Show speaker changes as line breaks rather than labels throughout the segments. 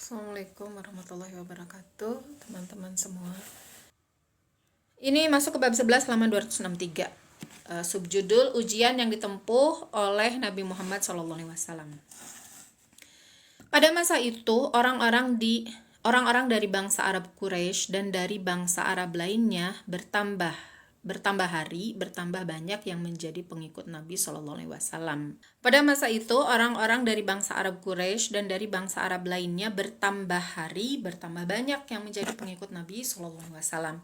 Assalamualaikum warahmatullahi wabarakatuh, teman-teman semua. Ini masuk ke bab 11 halaman 263. Subjudul ujian yang ditempuh oleh Nabi Muhammad SAW. Pada masa itu, orang-orang dari bangsa Arab Quraisy dan dari bangsa Arab lainnya bertambah banyak yang menjadi pengikut Nabi SAW. Pada masa itu, orang-orang dari bangsa Arab Quraisy dan dari bangsa Arab lainnya bertambah banyak yang menjadi pengikut Nabi SAW.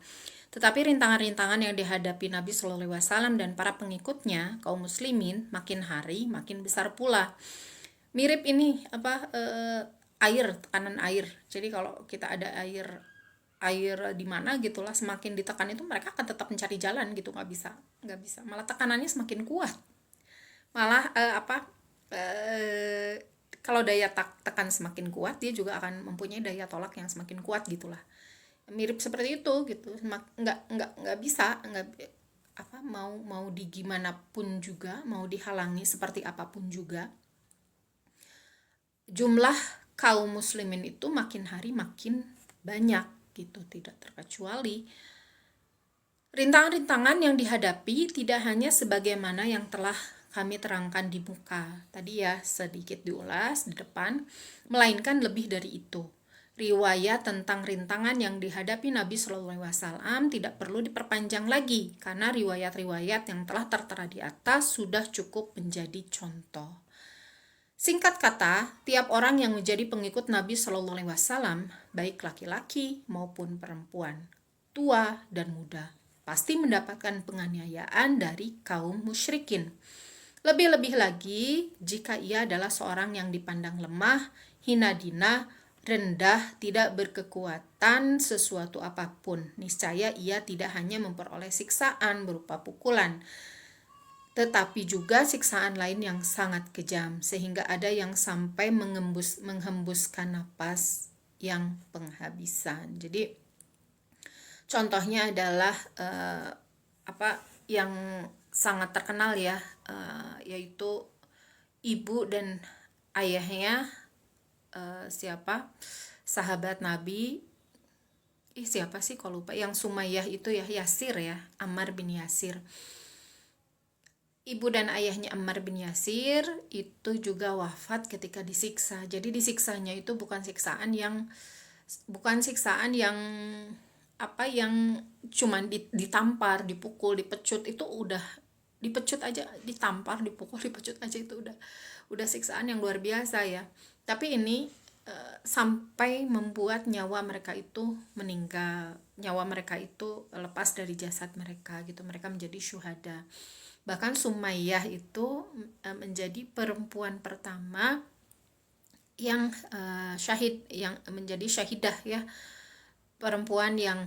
Tetapi rintangan-rintangan yang dihadapi Nabi SAW dan para pengikutnya, kaum muslimin, makin hari makin besar pula. Mirip ini tekanan air. Jadi kalau kita ada air di mana gitulah, semakin ditekan itu mereka akan tetap mencari jalan gitu, nggak bisa, malah tekanannya semakin kuat, malah kalau daya tekan semakin kuat, dia juga akan mempunyai daya tolak yang semakin kuat gitulah. Mirip seperti itu gitu, nggak bisa, mau di gimana pun juga, mau dihalangi seperti apapun juga, jumlah kaum muslimin itu makin hari makin banyak gitu, tidak terkecuali. Rintangan-rintangan yang dihadapi tidak hanya sebagaimana yang telah kami terangkan di muka tadi ya, sedikit diulas di depan, melainkan lebih dari itu. Riwayat tentang rintangan yang dihadapi Nabi SAW tidak perlu diperpanjang lagi, karena riwayat-riwayat yang telah tertera di atas sudah cukup menjadi contoh. Singkat kata, tiap orang yang menjadi pengikut Nabi SAW, baik laki-laki maupun perempuan, tua dan muda, pasti mendapatkan penganiayaan dari kaum musyrikin. Lebih-lebih lagi, jika ia adalah seorang yang dipandang lemah, hina dina, rendah, tidak berkekuatan sesuatu apapun, niscaya ia tidak hanya memperoleh siksaan berupa pukulan, tetapi juga siksaan lain yang sangat kejam, sehingga ada yang sampai menghembuskan napas yang penghabisan. Jadi contohnya adalah yang sangat terkenal ya, yaitu ibu dan ayahnya sahabat Nabi, siapa sih kalau lupa, yang Sumayyah itu ya, Yasir ya, Ammar bin Yasir. Ibu dan ayahnya Ammar bin Yasir itu juga wafat ketika disiksa. Jadi disiksanya itu bukan siksaan yang yang cuman ditampar, dipukul, dipecut. Itu udah dipecut aja, ditampar, dipukul, dipecut aja itu udah siksaan yang luar biasa ya. Tapi ini sampai membuat nyawa mereka itu meninggal, nyawa mereka itu lepas dari jasad mereka gitu, mereka menjadi syuhada. Bahkan Sumayyah itu menjadi perempuan pertama yang syahid, yang menjadi syahidah ya. Perempuan yang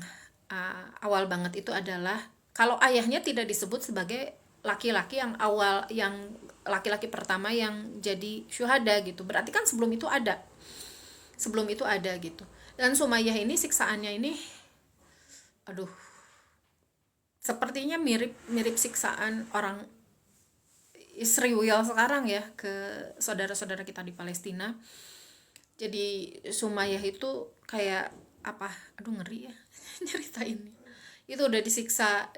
awal banget itu adalah, kalau ayahnya tidak disebut sebagai laki-laki yang awal, yang laki-laki pertama yang jadi syuhada gitu, berarti kan sebelum itu ada gitu. Dan Sumayyah ini siksaannya ini sepertinya mirip siksaan orang Israel sekarang ya ke saudara-saudara kita di Palestina. Jadi Sumayyah itu kayak ngeri ya nyeritain. Itu udah disiksa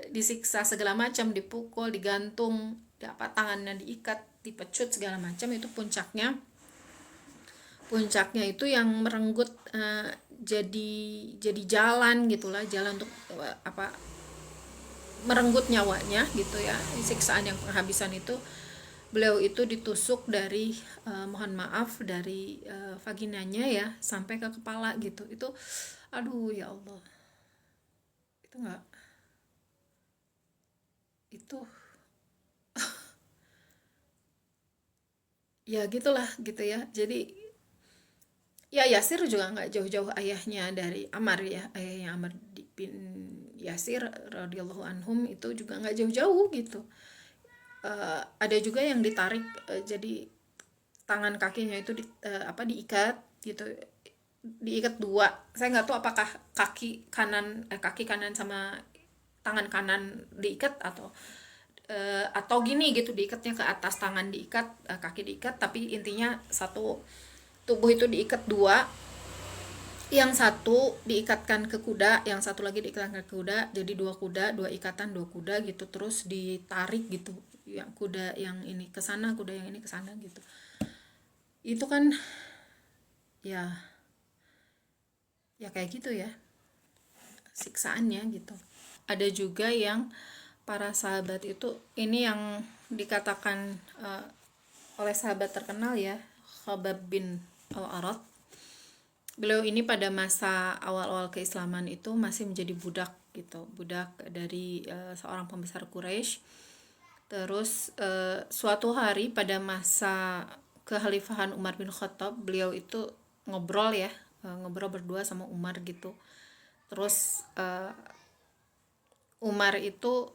segala macam, dipukul, digantung, tangannya diikat, dipecut segala macam. Itu puncaknya itu yang merenggut jadi jalan gitulah, jalan untuk merenggut nyawanya gitu ya. Siksaan yang penghabisan itu, beliau itu ditusuk dari dari vaginanya ya sampai ke kepala gitu. Itu ya Allah, itu enggak, itu ya gitulah gitu ya. Jadi ya Yasir juga nggak jauh-jauh ayahnya dari Ammar ya, ayahnya Ammar bin Yasir radhiyallahu anhum itu juga nggak jauh-jauh gitu. Ada juga yang ditarik, jadi tangan kakinya itu diikat gitu, diikat dua. Saya nggak tahu apakah kaki kanan sama tangan kanan diikat atau gini gitu, diikatnya ke atas, tangan diikat, kaki diikat, tapi intinya satu tubuh itu diikat dua, Yang satu diikatkan ke kuda, yang satu lagi diikatkan ke kuda, jadi dua kuda, dua ikatan, dua kuda gitu, terus ditarik gitu, yang kuda yang ini ke sana, kuda yang ini ke sana gitu. Itu kan ya ya kayak gitu ya siksaannya gitu. Ada juga yang para sahabat itu, ini yang dikatakan oleh sahabat terkenal ya, Khabbab bin Al-Arat. Beliau ini pada masa awal-awal keislaman itu masih menjadi budak gitu, budak dari seorang pembesar Quraisy. Terus suatu hari pada masa kekhalifahan Umar bin Khattab, beliau itu ngobrol ya, ngobrol berdua sama Umar gitu. Terus Umar itu,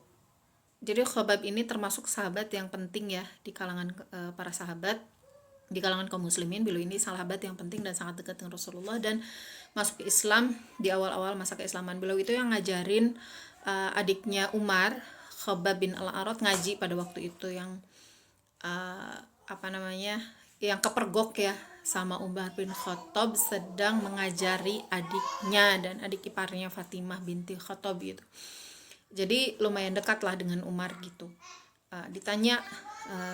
jadi Khabbab ini termasuk sahabat yang penting ya di kalangan para sahabat, di kalangan kaum muslimin. Beliau ini sahabat yang penting dan sangat dekat dengan Rasulullah, dan masuk ke Islam di awal-awal masa keislaman. Beliau itu yang ngajarin adiknya Umar, Khabbab bin Al-Arat, ngaji pada waktu itu, yang apa namanya, yang kepergok ya sama Umar bin Khattab sedang mengajari adiknya dan adik iparnya Fatimah binti Khattab gitu. Jadi lumayan dekat lah dengan Umar gitu. Ditanya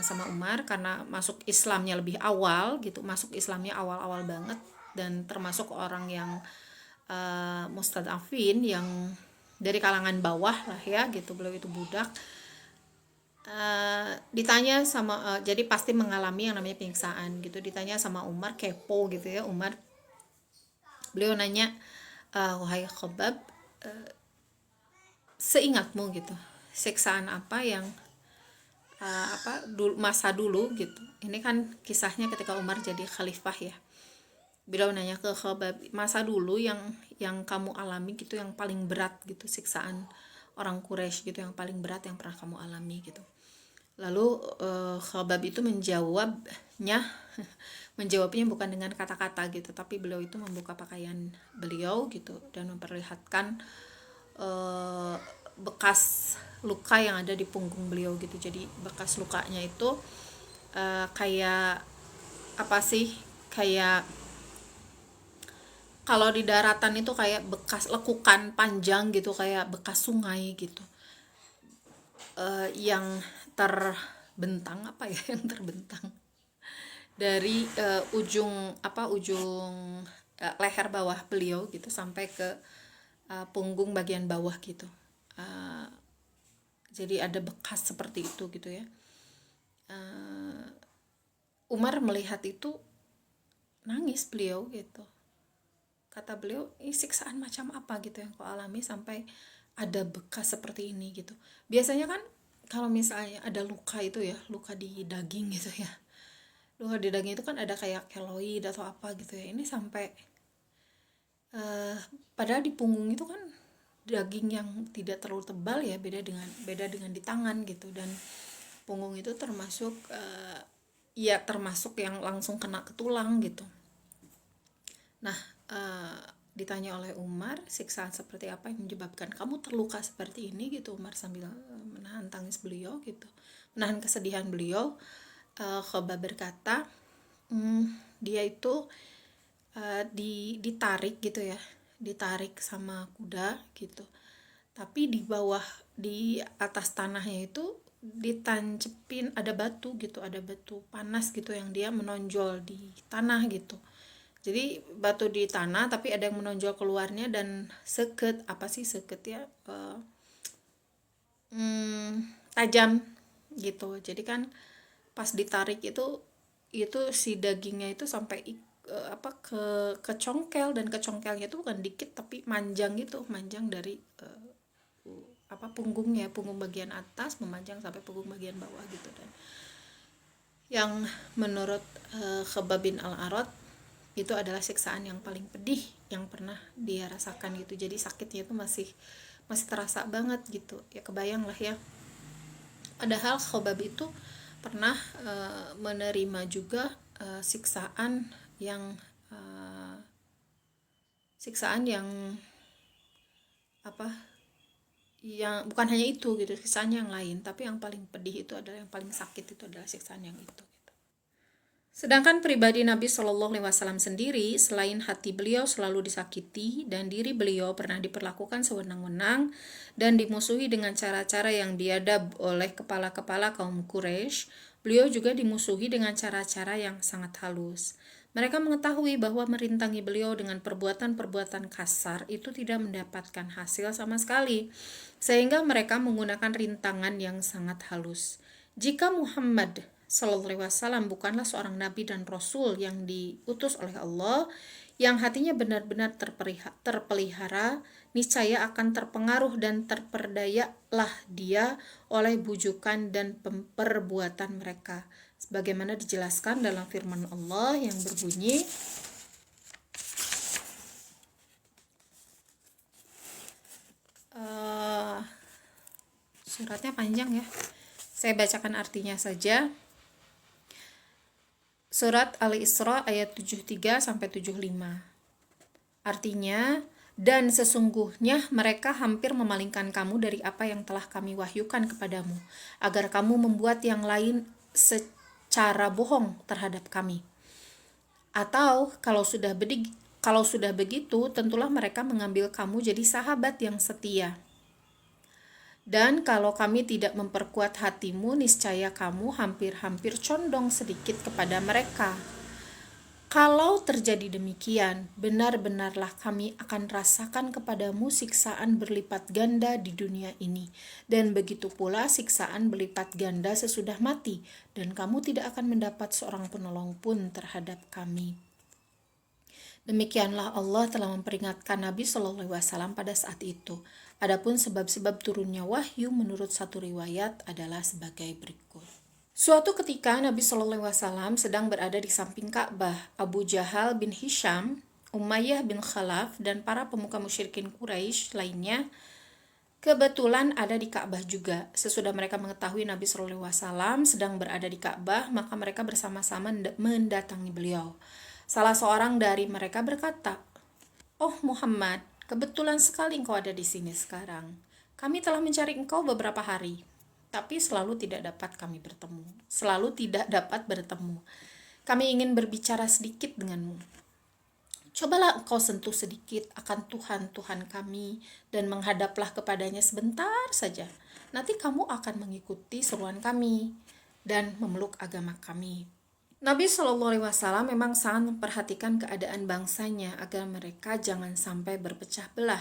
sama Umar karena masuk Islamnya lebih awal gitu, masuk Islamnya awal-awal banget, dan termasuk orang yang mustadafin, yang dari kalangan bawah lah ya gitu. Beliau itu budak. Ditanya sama jadi pasti mengalami yang namanya penyiksaan gitu. Ditanya sama Umar, kepo gitu ya Umar. Beliau nanya, wahai Khabbab, seingatmu gitu, siksaan apa yang masa dulu gitu. Ini kan kisahnya ketika Umar jadi khalifah ya. Beliau nanya ke Khabbab, masa dulu yang kamu alami gitu, yang paling berat gitu, siksaan orang Quraisy gitu, yang paling berat yang pernah kamu alami gitu. Lalu Khabbab itu menjawabnya bukan dengan kata-kata gitu, tapi beliau itu membuka pakaian beliau gitu dan memperlihatkan bekas luka yang ada di punggung beliau gitu. Jadi bekas lukanya itu kayak apa sih, kayak kalau di daratan itu kayak bekas lekukan panjang gitu, kayak bekas sungai gitu, yang terbentang apa ya yang terbentang dari ujung leher bawah beliau gitu sampai ke punggung bagian bawah gitu. Uh, jadi ada bekas seperti itu gitu ya. Umar melihat itu nangis beliau gitu. Kata beliau, ini siksaan macam apa gitu yang kau alami sampai ada bekas seperti ini gitu. Biasanya kan kalau misalnya ada luka itu ya, luka di daging gitu ya, luka di daging itu kan ada kayak keloid atau apa gitu ya. Ini sampai padahal di punggung itu kan daging yang tidak terlalu tebal ya, beda dengan di tangan gitu. Dan punggung itu termasuk ya termasuk yang langsung kena ke tulang gitu. Nah, ditanya oleh Umar, siksaan seperti apa yang menyebabkan kamu terluka seperti ini gitu. Umar sambil menahan tangis beliau gitu, menahan kesedihan beliau. Khabbab berkata, dia itu ditarik gitu ya, ditarik sama kuda gitu, tapi di bawah, di atas tanahnya itu ditancepin ada batu gitu, ada batu panas gitu yang dia menonjol di tanah gitu. Jadi batu di tanah tapi ada yang menonjol keluarnya, dan seket, apa sih seket ya, tajam gitu. Jadi kan pas ditarik itu si dagingnya itu sampai kecongkel, dan kecongkelnya itu bukan dikit tapi manjang gitu, manjang dari punggungnya, punggung bagian atas memanjang sampai punggung bagian bawah gitu. Dan yang menurut Khabbab bin Al-Arat itu adalah siksaan yang paling pedih yang pernah dia rasakan gitu. Jadi sakitnya itu masih terasa banget gitu ya, kebayang lah ya. Padahal Khabbab itu pernah menerima juga siksaan yang apa, yang bukan hanya itu gitu, siksaan yang lain, tapi yang paling pedih itu adalah, yang paling sakit itu adalah siksaan yang itu gitu. Sedangkan pribadi Nabi Shallallahu Alaihi Wasallam sendiri, selain hati beliau selalu disakiti dan diri beliau pernah diperlakukan sewenang-wenang dan dimusuhi dengan cara-cara yang biadab oleh kepala-kepala kaum Quraisy, beliau juga dimusuhi dengan cara-cara yang sangat halus. Mereka mengetahui bahwa merintangi beliau dengan perbuatan-perbuatan kasar itu tidak mendapatkan hasil sama sekali, sehingga mereka menggunakan rintangan yang sangat halus. Jika Muhammad Sallallahu Alaihi Wasallam bukanlah seorang nabi dan rasul yang diutus oleh Allah, yang hatinya benar-benar terpelihara, niscaya akan terpengaruh dan terperdayalah dia oleh bujukan dan perbuatan mereka, sebagaimana dijelaskan dalam firman Allah yang berbunyi, suratnya panjang ya, saya bacakan artinya saja. Surat Al-Isra ayat 73-75. Artinya, dan sesungguhnya mereka hampir memalingkan kamu dari apa yang telah kami wahyukan kepadamu, agar kamu membuat yang lain secara bohong terhadap kami. Atau kalau sudah begitu, tentulah mereka mengambil kamu jadi sahabat yang setia. Dan kalau kami tidak memperkuat hatimu, niscaya kamu hampir-hampir condong sedikit kepada mereka. Kalau terjadi demikian, benar-benarlah kami akan rasakan kepadamu siksaan berlipat ganda di dunia ini, dan begitu pula siksaan berlipat ganda sesudah mati, dan kamu tidak akan mendapat seorang penolong pun terhadap kami. Demikianlah Allah telah memperingatkan Nabi Shallallahu Alaihi Wasallam pada saat itu. Adapun sebab-sebab turunnya wahyu menurut satu riwayat adalah sebagai berikut. Suatu ketika Nabi Shallallahu Alaihi Wasallam sedang berada di samping Ka'bah. Abu Jahal bin Hisham, Umayyah bin Khalaf, dan para pemuka musyrikin Quraisy lainnya kebetulan ada di Ka'bah juga. Sesudah mereka mengetahui Nabi Shallallahu Alaihi Wasallam sedang berada di Ka'bah, maka mereka bersama-sama mendatangi beliau. Salah seorang dari mereka berkata, "Oh Muhammad, kebetulan sekali engkau ada di sini sekarang. Kami telah mencari engkau beberapa hari, tapi selalu tidak dapat bertemu. Kami ingin berbicara sedikit denganmu. Cobalah engkau sentuh sedikit akan Tuhan kami dan menghadaplah kepadanya sebentar saja. Nanti kamu akan mengikuti seruan kami dan memeluk agama kami." Nabi Shallallahu Alaihi Wasallam memang sangat memperhatikan keadaan bangsanya agar mereka jangan sampai berpecah belah,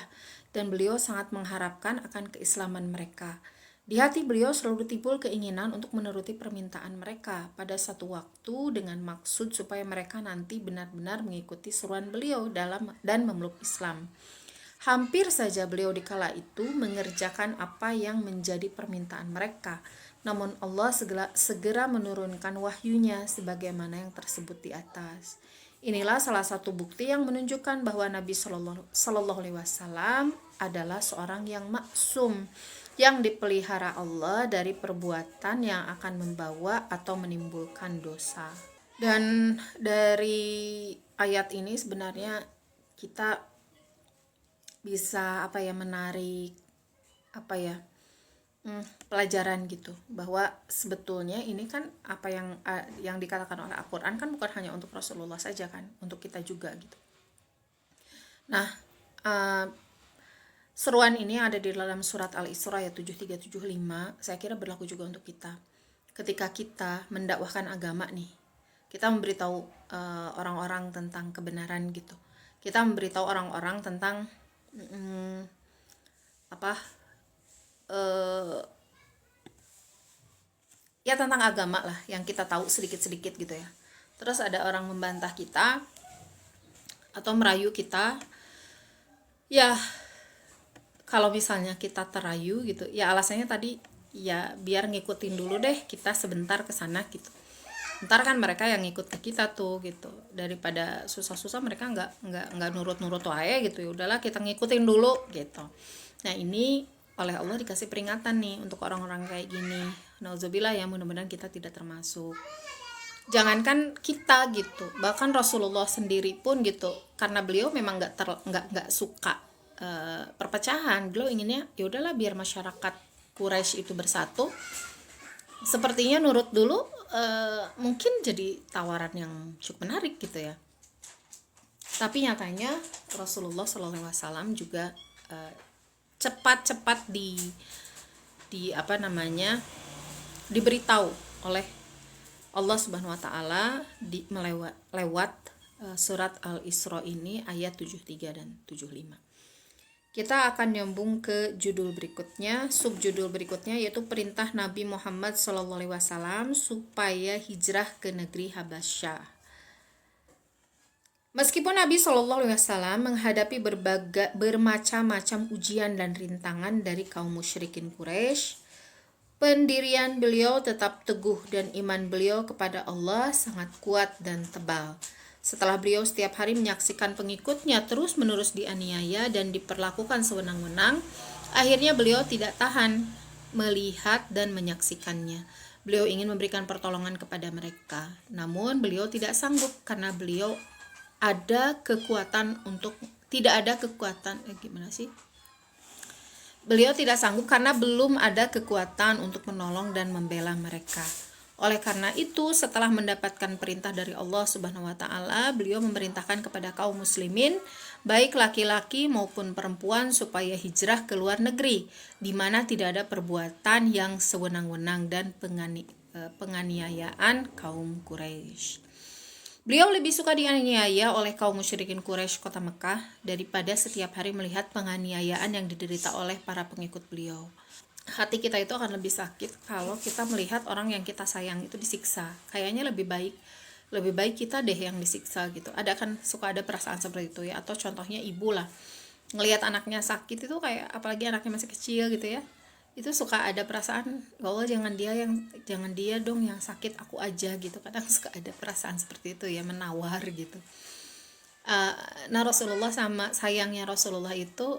dan beliau sangat mengharapkan akan keislaman mereka. Di hati beliau selalu timbul keinginan untuk menuruti permintaan mereka pada satu waktu dengan maksud supaya mereka nanti benar-benar mengikuti seruan beliau dan memeluk Islam. Hampir saja beliau di kala itu mengerjakan apa yang menjadi permintaan mereka. Namun Allah segera menurunkan wahyunya sebagaimana yang tersebut di atas. Inilah salah satu bukti yang menunjukkan bahwa Nabi Shallallahu Alaihi Wasallam adalah seorang yang maksum, yang dipelihara Allah dari perbuatan yang akan membawa atau menimbulkan dosa. Dan dari ayat ini sebenarnya kita bisa menarik pelajaran gitu, bahwa sebetulnya ini kan apa yang dikatakan oleh Al-Quran kan bukan hanya untuk Rasulullah saja kan, untuk kita juga gitu. Nah, seruan ini ada di dalam surat Al-Isra ayat 73-75, saya kira berlaku juga untuk kita. Ketika kita mendakwahkan agama nih, kita memberitahu orang-orang tentang kebenaran gitu. Kita memberitahu orang-orang tentang tentang agama lah yang kita tahu sedikit-sedikit gitu ya. Terus ada orang membantah kita atau merayu kita, ya kalau misalnya kita terayu gitu, ya alasannya tadi ya biar ngikutin dulu deh kita sebentar ke sana gitu. Ntar kan mereka yang ngikut ke kita tuh gitu, daripada susah-susah mereka nggak nurut-nurut wae gitu, ya udahlah kita ngikutin dulu gitu. Nah ini oleh Allah dikasih peringatan nih untuk orang-orang kayak gini. Nauzubillah, ya mudah-mudahan kita tidak termasuk. Jangankan kita gitu, bahkan Rasulullah sendiri pun gitu, karena beliau memang nggak suka perpecahan. Beliau inginnya ya udahlah biar masyarakat Quraisy itu bersatu. Sepertinya nurut dulu mungkin jadi tawaran yang cukup menarik gitu ya. Tapi nyatanya Rasulullah SAW juga cepat-cepat diberitahu oleh Allah Subhanahu wa taala lewat surat Al-Isra ini ayat 73 dan 75. Kita akan nyambung ke judul berikutnya, subjudul berikutnya, yaitu perintah Nabi Muhammad SAW supaya hijrah ke negeri Habasyah. Meskipun Nabi SAW menghadapi bermacam-macam ujian dan rintangan dari kaum musyrikin Quraisy, pendirian beliau tetap teguh dan iman beliau kepada Allah sangat kuat dan tebal. Setelah beliau setiap hari menyaksikan pengikutnya terus-menerus dianiaya dan diperlakukan sewenang-wenang, akhirnya beliau tidak tahan melihat dan menyaksikannya. Beliau ingin memberikan pertolongan kepada mereka, namun beliau tidak sanggup karena beliau Beliau tidak sanggup karena belum ada kekuatan untuk menolong dan membela mereka. Oleh karena itu, setelah mendapatkan perintah dari Allah Subhanahu wa taala, beliau memerintahkan kepada kaum muslimin, baik laki-laki maupun perempuan, supaya hijrah ke luar negeri, di mana tidak ada perbuatan yang sewenang-wenang dan penganiayaan kaum Quraisy. Beliau lebih suka dianiaya oleh kaum musyrikin Quraisy kota Mekah daripada setiap hari melihat penganiayaan yang diderita oleh para pengikut beliau. Hati kita itu akan lebih sakit kalau kita melihat orang yang kita sayang itu disiksa. Kayaknya lebih baik kita deh yang disiksa gitu. Suka ada perasaan seperti itu ya. Atau contohnya ibu lah, ngelihat anaknya sakit itu, kayak apalagi anaknya masih kecil gitu ya, itu suka ada perasaan, Allah jangan dia dong yang sakit, aku aja gitu. Kadang suka ada perasaan seperti itu ya, menawar gitu. Nah, sayangnya Rasulullah itu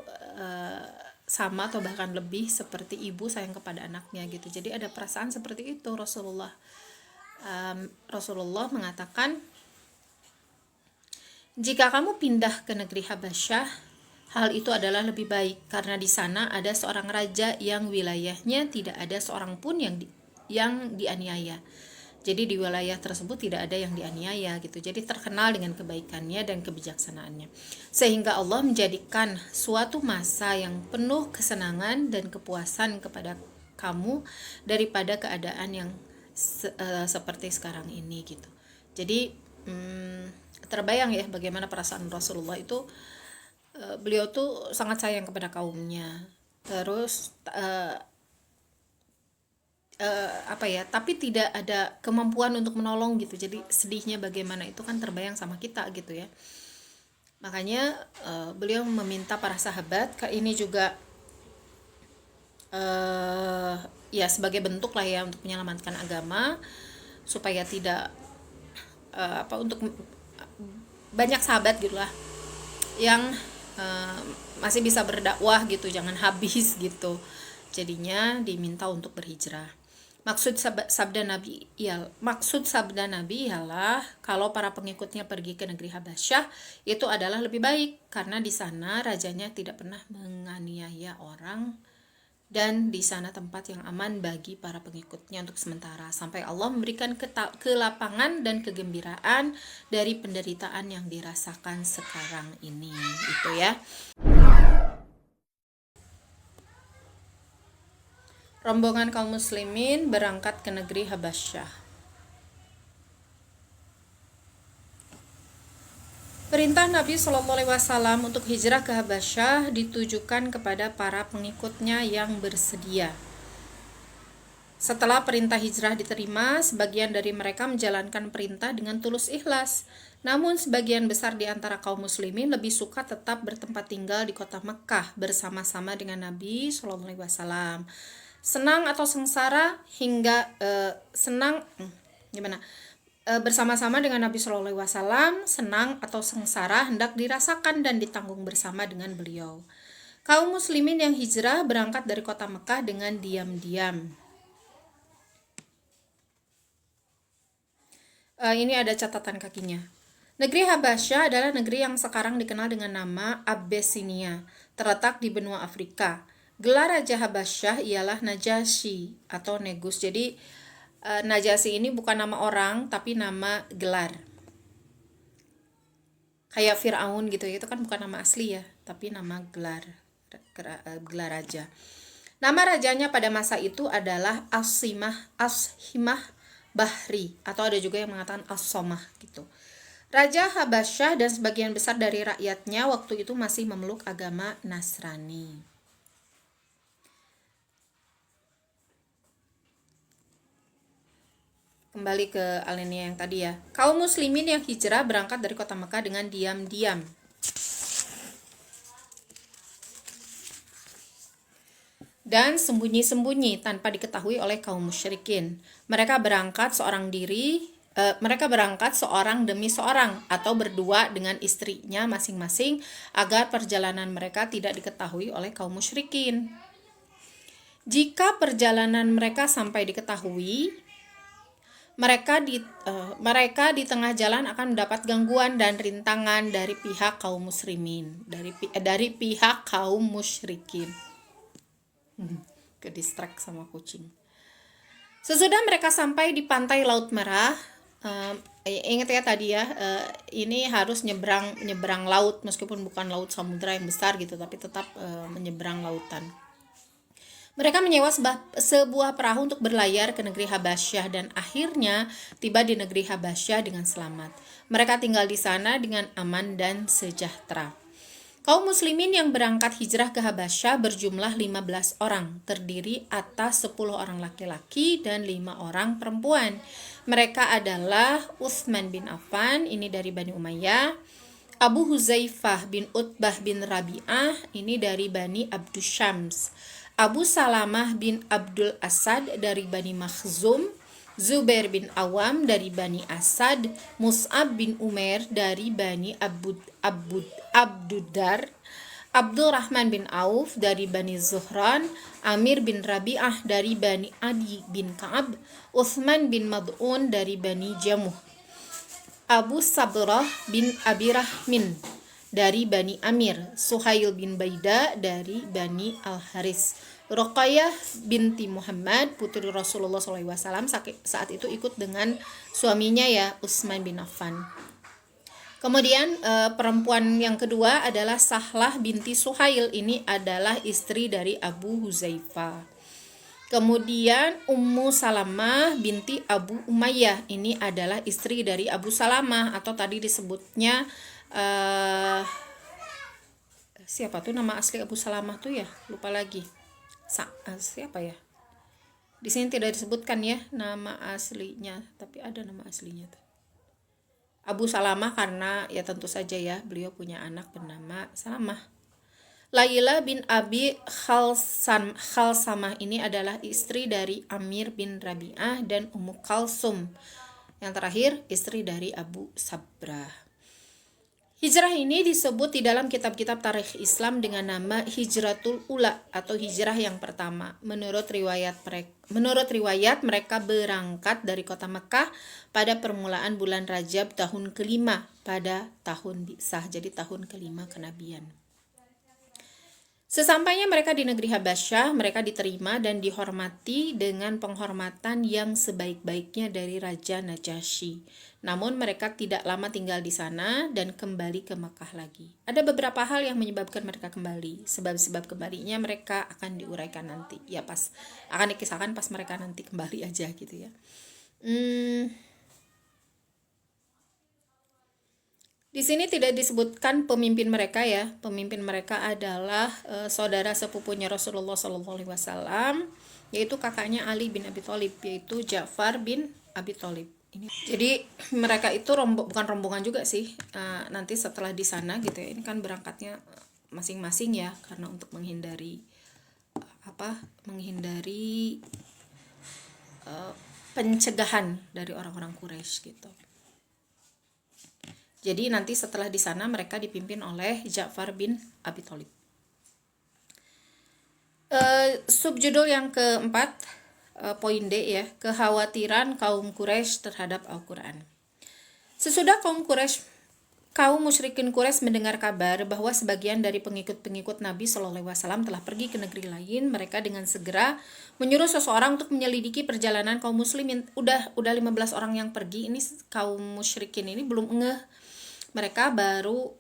sama atau bahkan lebih seperti ibu sayang kepada anaknya gitu. Jadi ada perasaan seperti itu Rasulullah. Rasulullah mengatakan, jika kamu pindah ke negeri Habasyah, hal itu adalah lebih baik karena di sana ada seorang raja yang wilayahnya tidak ada seorang pun yang dianiaya. Jadi di wilayah tersebut tidak ada yang dianiaya gitu. Jadi terkenal dengan kebaikannya dan kebijaksanaannya. Sehingga Allah menjadikan suatu masa yang penuh kesenangan dan kepuasan kepada kamu daripada keadaan yang seperti sekarang ini gitu. Jadi terbayang ya bagaimana perasaan Rasulullah itu. Beliau tuh sangat sayang kepada kaumnya. Terus tapi tidak ada kemampuan untuk menolong gitu. Jadi sedihnya bagaimana itu kan terbayang sama kita gitu ya. Makanya beliau meminta para sahabat, ini juga ya sebagai bentuk lah ya untuk menyelamatkan agama, supaya tidak untuk banyak sahabat gitulah yang masih bisa berdakwah gitu, jangan habis gitu. Jadinya diminta untuk berhijrah. Maksud sabda Nabi ialah kalau para pengikutnya pergi ke negeri Habasyah itu adalah lebih baik karena di sana rajanya tidak pernah menganiaya orang dan di sana tempat yang aman bagi para pengikutnya untuk sementara sampai Allah memberikan kelapangan dan kegembiraan dari penderitaan yang dirasakan sekarang ini. Itu ya. Rombongan kaum muslimin berangkat ke negeri Habasyah. Perintah Nabi SAW untuk hijrah ke Habasyah ditujukan kepada para pengikutnya yang bersedia. Setelah perintah hijrah diterima, sebagian dari mereka menjalankan perintah dengan tulus ikhlas. Namun sebagian besar di antara kaum muslimin lebih suka tetap bertempat tinggal di kota Mekah bersama-sama dengan Nabi SAW. Senang atau sengsara bersama-sama dengan Nabi SAW, senang atau sengsara hendak dirasakan dan ditanggung bersama dengan beliau. Kaum muslimin yang hijrah berangkat dari kota Mekah dengan diam-diam. Ini ada catatan kakinya. Negeri Habasyah adalah negeri yang sekarang dikenal dengan nama Abyssinia, terletak di benua Afrika. Gelar Raja Habasyah ialah Najasyi atau Negus. Jadi Najasyi ini bukan nama orang tapi nama gelar. Kayak Fir'aun gitu, itu kan bukan nama asli ya, tapi nama gelar raja. Nama rajanya pada masa itu adalah Ashimah Bahri, atau ada juga yang mengatakan As-Somah gitu. Raja Habasyah dan sebagian besar dari rakyatnya waktu itu masih memeluk agama Nasrani. Kembali ke alinea yang tadi ya. Kaum muslimin yang hijrah berangkat dari kota Mekah dengan diam-diam. Dan sembunyi-sembunyi tanpa diketahui oleh kaum musyrikin. Mereka berangkat seorang demi seorang atau berdua dengan istrinya masing-masing agar perjalanan mereka tidak diketahui oleh kaum musyrikin. Jika perjalanan mereka sampai diketahui, mereka di tengah jalan akan mendapat gangguan dan rintangan dari pihak kaum muslimin, dari pihak kaum musyrikin. Ke distract sama kucing. Sesudah mereka sampai di pantai Laut Merah, ingat ya tadi ya, ini harus nyebrang laut, meskipun bukan laut samudra yang besar gitu, tapi tetap menyeberang lautan. Mereka menyewa sebuah perahu untuk berlayar ke negeri Habasyah dan akhirnya tiba di negeri Habasyah dengan selamat. Mereka tinggal di sana dengan aman dan sejahtera. Kaum muslimin yang berangkat hijrah ke Habasyah berjumlah 15 orang, terdiri atas 10 orang laki-laki dan 5 orang perempuan. Mereka adalah Utsman bin Affan, ini dari Bani Umayyah, Abu Huzaifah bin Utbah bin Rabi'ah, ini dari Bani Abdusyams, Abu Salamah bin Abdul Asad dari Bani Makhzum, Zubair bin Awam dari Bani Asad, Mus'ab bin Umair dari Bani Abduddar, Abdurrahman bin Auf dari Bani Zuhran, Amir bin Rabi'ah dari Bani Adi bin Ka'ab, Utsman bin Mad'un dari Bani Jamuh, Abu Sabrah bin Abi Rahmin dari Bani Amir, Suhail bin Baida dari Bani Al-Haris, Ruqayyah binti Muhammad putri Rasulullah SAW saat itu ikut dengan suaminya ya Utsman bin Affan. Kemudian perempuan yang kedua adalah Sahlah binti Suhail, ini adalah istri dari Abu Huzaifah. Kemudian Ummu Salamah binti Abu Umayyah, ini adalah istri dari Abu Salamah, atau tadi disebutnya siapa tuh nama asli Abu Salamah tuh ya, lupa lagi. Siapa ya? Di sini tidak disebutkan ya nama aslinya, tapi ada nama aslinya tuh. Abu Salamah karena ya tentu saja ya beliau punya anak bernama Salamah. Laila bin Abi Khalsamah ini adalah istri dari Amir bin Rabi'ah dan Ummu Kalsum. Yang terakhir istri dari Abu Sabrah. Hijrah ini disebut di dalam kitab-kitab tarikh Islam dengan nama Hijratul Ula atau hijrah yang pertama. Menurut riwayat mereka berangkat dari kota Mekah pada permulaan bulan Rajab tahun kelima pada tahun Bi'sah, jadi tahun kelima kenabian. Sesampainya mereka di negeri Habasyah, mereka diterima dan dihormati dengan penghormatan yang sebaik-baiknya dari Raja Najasyi. Namun mereka tidak lama tinggal di sana dan kembali ke Makkah lagi. Ada beberapa hal yang menyebabkan mereka kembali. Sebab-sebab kembalinya mereka akan diuraikan nanti. Ya akan dikisahkan pas mereka nanti kembali aja gitu ya. Di sini tidak disebutkan pemimpin mereka ya. Pemimpin mereka adalah saudara sepupunya Rasulullah SAW, yaitu kakaknya Ali bin Abi Thalib, yaitu Ja'far bin Abi Thalib. Jadi mereka itu bukan rombongan juga sih. Nanti setelah di sana gitu ya. Ini kan berangkatnya masing-masing ya, karena untuk menghindari pencegahan dari orang-orang Quraisy gitu. Jadi nanti setelah di sana mereka dipimpin oleh Ja'far bin Abi Thalib. Subjudul yang keempat, poin D ya, kekhawatiran kaum Quraisy terhadap Al-Quran. Sesudah kaum Quraisy kaum musyrikin Quraisy mendengar kabar bahwa sebagian dari pengikut-pengikut Nabi Shallallahu Alaihi Wasallam telah pergi ke negeri lain, mereka dengan segera menyuruh seseorang untuk menyelidiki perjalanan kaum muslimin. Udah 15 orang yang pergi, ini kaum musyrikin ini belum ngeh. Mereka baru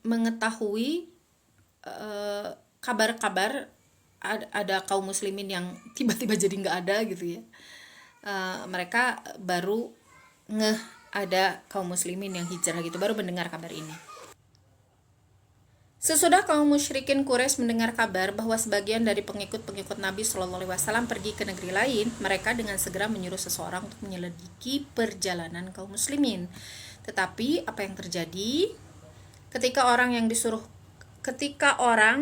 mengetahui kabar-kabar ada kaum muslimin yang tiba-tiba jadi nggak ada gitu ya. Mereka baru ngeh ada kaum muslimin yang hijrah gitu, baru mendengar kabar ini. Sesudah kaum musyrikin Quraisy mendengar kabar bahwa sebagian dari pengikut-pengikut Nabi Shallallahu Alaihi Wasallam pergi ke negeri lain, mereka dengan segera menyuruh seseorang untuk menyelidiki perjalanan kaum muslimin. Tetapi apa yang terjadi? Ketika orang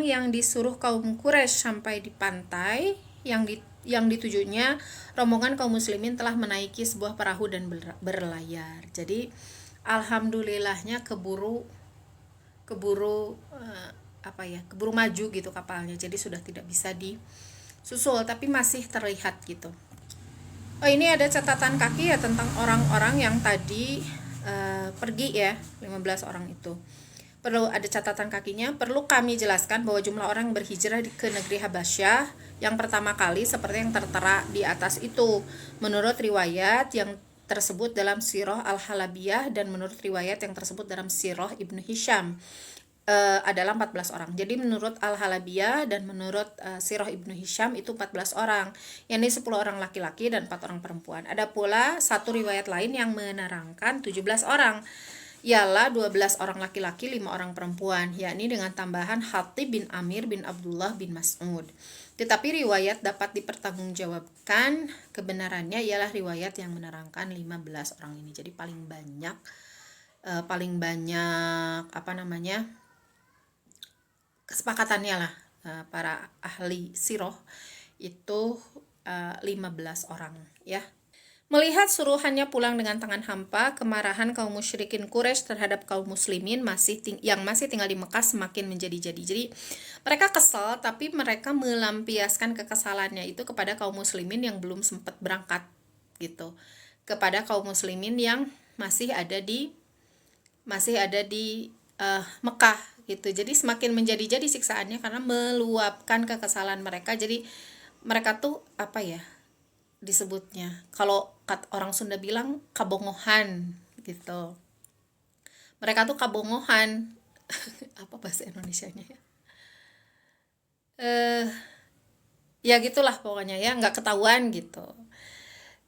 yang disuruh kaum Quraisy sampai di pantai yang ditujunya, rombongan kaum muslimin telah menaiki sebuah perahu dan berlayar. Jadi alhamdulillahnya keburu maju gitu kapalnya. Jadi sudah tidak bisa disusul, tapi masih terlihat gitu. Oh, ini ada catatan kaki ya tentang orang-orang yang tadi pergi ya, 15 orang itu. Perlu ada catatan kakinya. Perlu kami jelaskan bahwa jumlah orang yang berhijrah ke negeri Habasyah yang pertama kali seperti yang tertera di atas itu, menurut riwayat yang tersebut dalam Sirah Al-Halabiyah dan menurut riwayat yang tersebut dalam Sirah Ibnu Hisham, adalah 14 orang. Jadi menurut Al-Halabiyah dan menurut Sirah Ibnu Hisham itu 14 orang, yakni 10 orang laki-laki dan 4 orang perempuan. Ada pula satu riwayat lain yang menerangkan 17 orang, ialah 12 orang laki-laki, 5 orang perempuan, yakni dengan tambahan Hatib bin Amir bin Abdullah bin Mas'ud. Tetapi riwayat dapat dipertanggungjawabkan kebenarannya ialah riwayat yang menerangkan 15 orang ini. Jadi paling banyak kesepakatannya lah para ahli sirah itu 15 orang ya. Melihat suruhannya pulang dengan tangan hampa, kemarahan kaum musyrikin Quraisy terhadap kaum muslimin yang masih tinggal di Mekah semakin menjadi-jadi. Jadi mereka kesal, tapi mereka melampiaskan kekesalannya itu kepada kaum muslimin yang belum sempat berangkat gitu, kepada kaum muslimin yang masih ada di Mekah gitu. Jadi semakin menjadi-jadi siksaannya karena meluapkan kekesalan mereka. Jadi mereka tuh disebutnya, kalau orang Sunda bilang kabongohan gitu. Mereka tuh kabongohan. Apa bahasa Indonesianya ya? Ya gitulah pokoknya ya, nggak ketahuan gitu.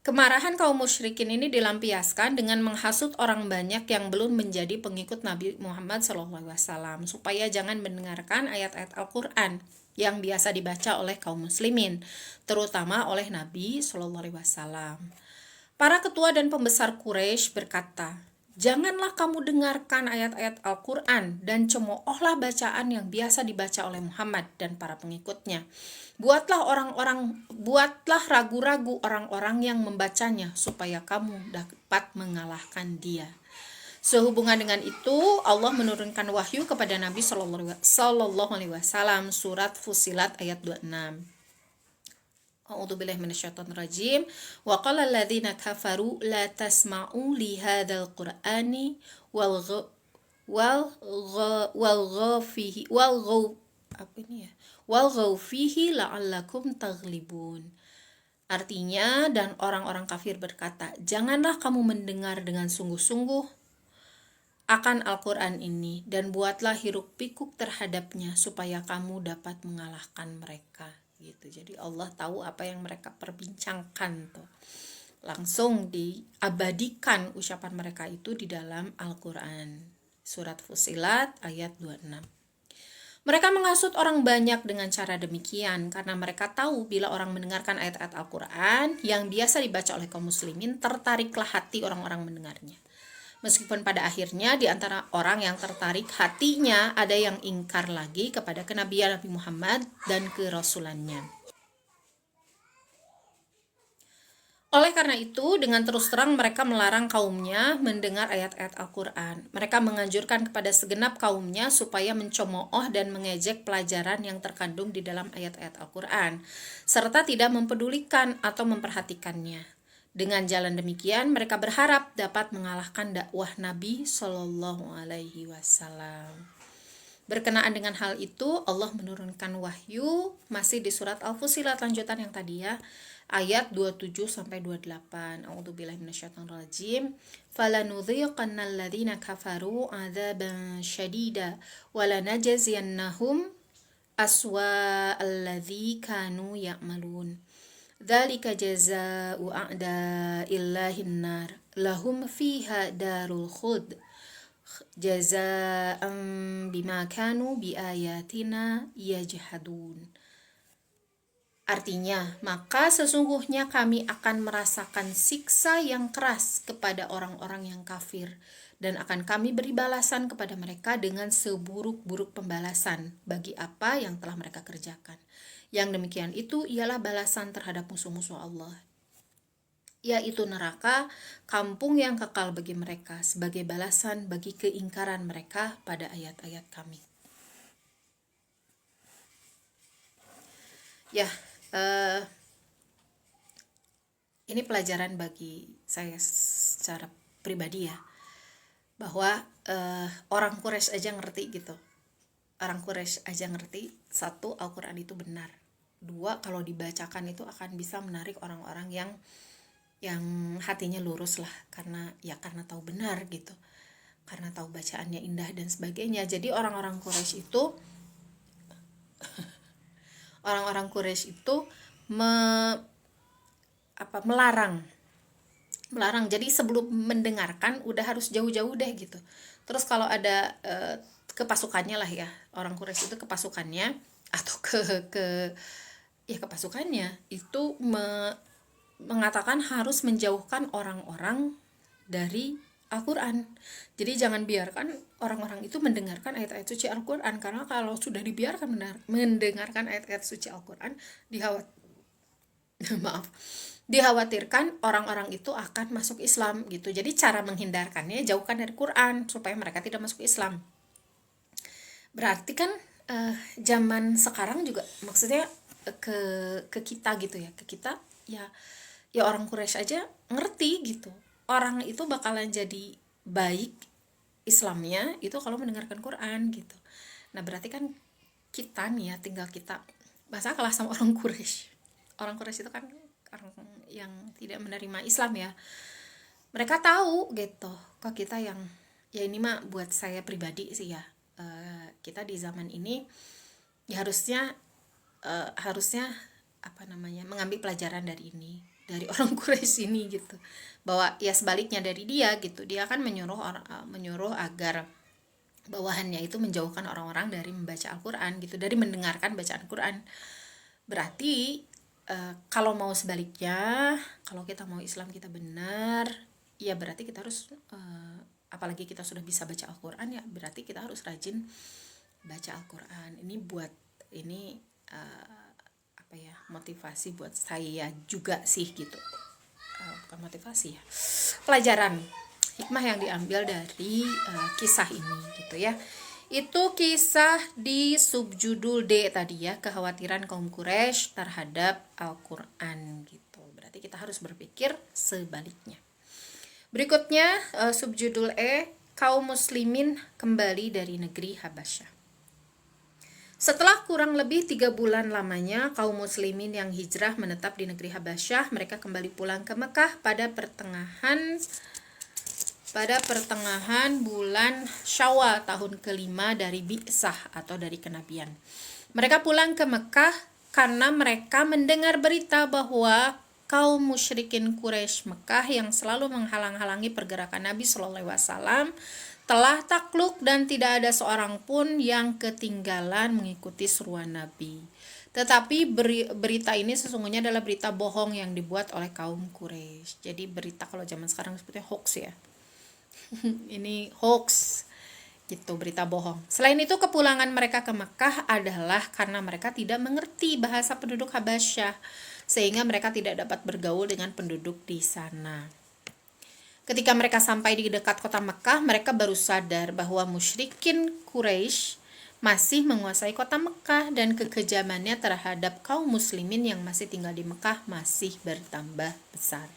Kemarahan kaum musyrikin ini dilampiaskan dengan menghasut orang banyak yang belum menjadi pengikut Nabi Muhammad SAW supaya jangan mendengarkan ayat-ayat Al-Quran yang biasa dibaca oleh kaum muslimin, terutama oleh Nabi SAW. Para ketua dan pembesar Quraisy berkata, "Janganlah kamu dengarkan ayat-ayat Al-Quran dan cemoohlah bacaan yang biasa dibaca oleh Muhammad dan para pengikutnya. Buatlah ragu-ragu orang-orang yang membacanya supaya kamu dapat mengalahkan dia." Sehubungan dengan itu, Allah menurunkan wahyu kepada Nabi Sallallahu Alaihi Wasallam, surat Fussilat ayat 26. A'udzubillahi minasyaitonir rajim. Wa qala alladziina kafaru la tasma'u li hadzal qur'ani walghaw fihi la'allakum taghlibun. Artinya, dan orang-orang kafir berkata, "Janganlah kamu mendengar dengan sungguh-sungguh akan Al-Quran ini, dan buatlah hiruk pikuk terhadapnya supaya kamu dapat mengalahkan mereka." Gitu. Jadi Allah tahu apa yang mereka perbincangkan tuh. Langsung diabadikan ucapan mereka itu di dalam Al-Quran. Surat Fussilat ayat 26. Mereka menghasut orang banyak dengan cara demikian karena mereka tahu bila orang mendengarkan ayat-ayat Al-Quran yang biasa dibaca oleh kaum muslimin, tertariklah hati orang-orang mendengarnya. Meskipun pada akhirnya di antara orang yang tertarik hatinya ada yang ingkar lagi kepada kenabian Nabi Muhammad dan kerasulannya. Oleh karena itu, dengan terus terang mereka melarang kaumnya mendengar ayat-ayat Al-Quran. Mereka menganjurkan kepada segenap kaumnya supaya mencemooh dan mengejek pelajaran yang terkandung di dalam ayat-ayat Al-Quran, serta tidak mempedulikan atau memperhatikannya. Dengan jalan demikian, mereka berharap dapat mengalahkan dakwah Nabi Shallallahu Alaihi Wasallam. Berkenaan dengan hal itu, Allah menurunkan wahyu masih di surat Al-Fussilat lanjutan yang tadi ya, ayat 27 sampai 28. A'udzubillahi minasyaitonirrajim. Falanudhiqannal ladzina kafaru 'adzaban syadida wa lanajziyannahum aswa alladzi kanu ya'malun. Dzalika jazaa'u a'da'illahin nar lahum fiha darul khuld jazaa'an bima kanu biayatina yajhadun. Artinya, maka sesungguhnya kami akan merasakan siksa yang keras kepada orang-orang yang kafir, dan akan kami beri balasan kepada mereka dengan seburuk-buruk pembalasan bagi apa yang telah mereka kerjakan. Yang demikian itu ialah balasan terhadap musuh-musuh Allah, yaitu neraka, kampung yang kekal bagi mereka, sebagai balasan bagi keingkaran mereka pada ayat-ayat kami. Ya, ini pelajaran bagi saya secara pribadi ya, bahwa orang Quraisy aja ngerti gitu. Orang Quraisy aja ngerti, satu, Al-Quran itu benar. Dua, kalau dibacakan itu akan bisa menarik orang-orang yang hatinya lurus lah, karena tahu benar gitu, karena tahu bacaannya indah dan sebagainya. Jadi orang-orang Quraisy itu melarang. Jadi sebelum mendengarkan udah harus jauh-jauh deh gitu. Terus kalau ada kepasukannya lah ya, orang Quraisy itu kepasukannya atau kepasukannya itu mengatakan harus menjauhkan orang-orang dari Al-Quran. Jadi jangan biarkan orang-orang itu mendengarkan ayat-ayat suci Al-Quran, karena kalau sudah dibiarkan mendengarkan ayat-ayat suci Al-Quran, dikhawatirkan orang-orang itu akan masuk Islam gitu. Jadi cara menghindarkannya, jauhkan dari Quran supaya mereka tidak masuk Islam. Berarti kan zaman sekarang juga maksudnya ke kita gitu ya, ke kita ya orang Quraisy aja ngerti gitu, orang itu bakalan jadi baik Islamnya itu kalau mendengarkan Quran gitu. Nah berarti kan kita nih ya, tinggal kita bahasa kalah sama orang Quraisy. Orang Quraisy itu kan orang yang tidak menerima Islam ya, mereka tahu gitu. Kok kita yang ya, ini mah buat saya pribadi sih ya, kita di zaman ini ya harusnya mengambil pelajaran dari ini, dari orang Quraisy ini gitu, bahwa ya sebaliknya dari dia gitu, dia akan menyuruh agar bawahannya itu menjauhkan orang-orang dari membaca Al-Quran gitu, dari mendengarkan bacaan Quran. Berarti kalau mau sebaliknya, kalau kita mau Islam kita benar, ya berarti kita harus apalagi kita sudah bisa baca Al-Quran, ya berarti kita harus rajin baca Al-Quran. Ini motivasi buat saya juga sih gitu. Bukan motivasi ya, pelajaran hikmah yang diambil dari kisah ini gitu ya. Itu kisah di subjudul D tadi ya, kekhawatiran kaum Quraisy terhadap Al-Quran gitu. Berarti kita harus berpikir sebaliknya. Berikutnya subjudul E, kaum muslimin kembali dari negeri Habasyah. Setelah kurang lebih 3 bulan lamanya kaum muslimin yang hijrah menetap di negeri Habasyah, mereka kembali pulang ke Mekah pada pertengahan bulan Syawal tahun kelima dari Bi'sah atau dari kenabian. Mereka pulang ke Mekah karena mereka mendengar berita bahwa kaum musyrikin Quraisy Mekah yang selalu menghalang-halangi pergerakan Nabi Shallallahu Alaihi Wasallam telah takluk dan tidak ada seorang pun yang ketinggalan mengikuti seruan Nabi. Tetapi berita ini sesungguhnya adalah berita bohong yang dibuat oleh kaum Quraisy. Jadi berita kalau zaman sekarang sebutnya hoax ya. Ini hoax gitu, berita bohong. Selain itu, kepulangan mereka ke Mekah adalah karena mereka tidak mengerti bahasa penduduk Habasyah, sehingga mereka tidak dapat bergaul dengan penduduk di sana. Ketika mereka sampai di dekat kota Mekah, mereka baru sadar bahwa musyrikin Quraisy masih menguasai kota Mekah dan kekejamannya terhadap kaum muslimin yang masih tinggal di Mekah masih bertambah besar.